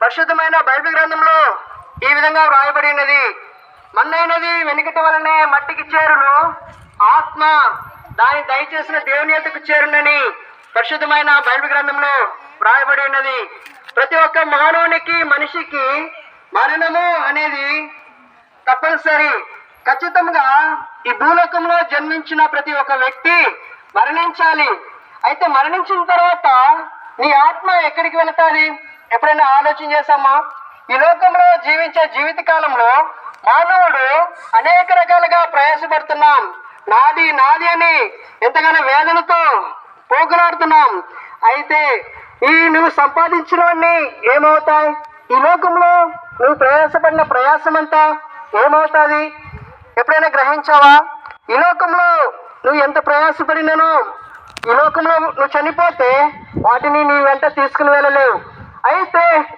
పరిశుద్ధమైన బైబిల్ గ్రంథంలో ఈ విధంగా వ్రాయబడినది. మన్నైనది వెనుకటి వలనే మట్టికి చేరును, ఆత్మ దాని దయచేసిన దేవుని యొద్దకు చేరునని పరిశుద్ధమైన బైబిల్ గ్రంథంలో వ్రాయబడి ఉన్నది. ప్రతి ఒక్క మానవునికి, మనిషికి మరణము అనేది తప్పనిసరి. ఖచ్చితంగా ఈ భూలోకంలో జన్మించిన ప్రతి ఒక్క వ్యక్తి మరణించాలి. అయితే మరణించిన తర్వాత నీ ఆత్మ ఎక్కడికి వెళుతుంది? ఎప్పుడైనా ఆలోచన చేశామా? ఈ లోకంలో జీవించే జీవిత కాలంలో మానవుడు అనేక రకాలుగా ప్రయాసపడుతున్నాం. నాది నాది అని ఎంతగానో వేదనతో పోగులాడుతున్నాం. అయితే నువ్వు సంపాదించినవన్నీ ఏమవుతాయి? ఈ లోకంలో నువ్వు ప్రయాసపడిన ప్రయాసమంతా ఏమవుతుంది? ఎప్పుడైనా గ్రహించావా? ఈ లోకంలో నువ్వు ఎంత ప్రయాసపడినానో ఈ లోకంలో నువ్వు చనిపోతే వాటిని నీ వెంట తీసుకుని వెళ్ళలేవు. అయితే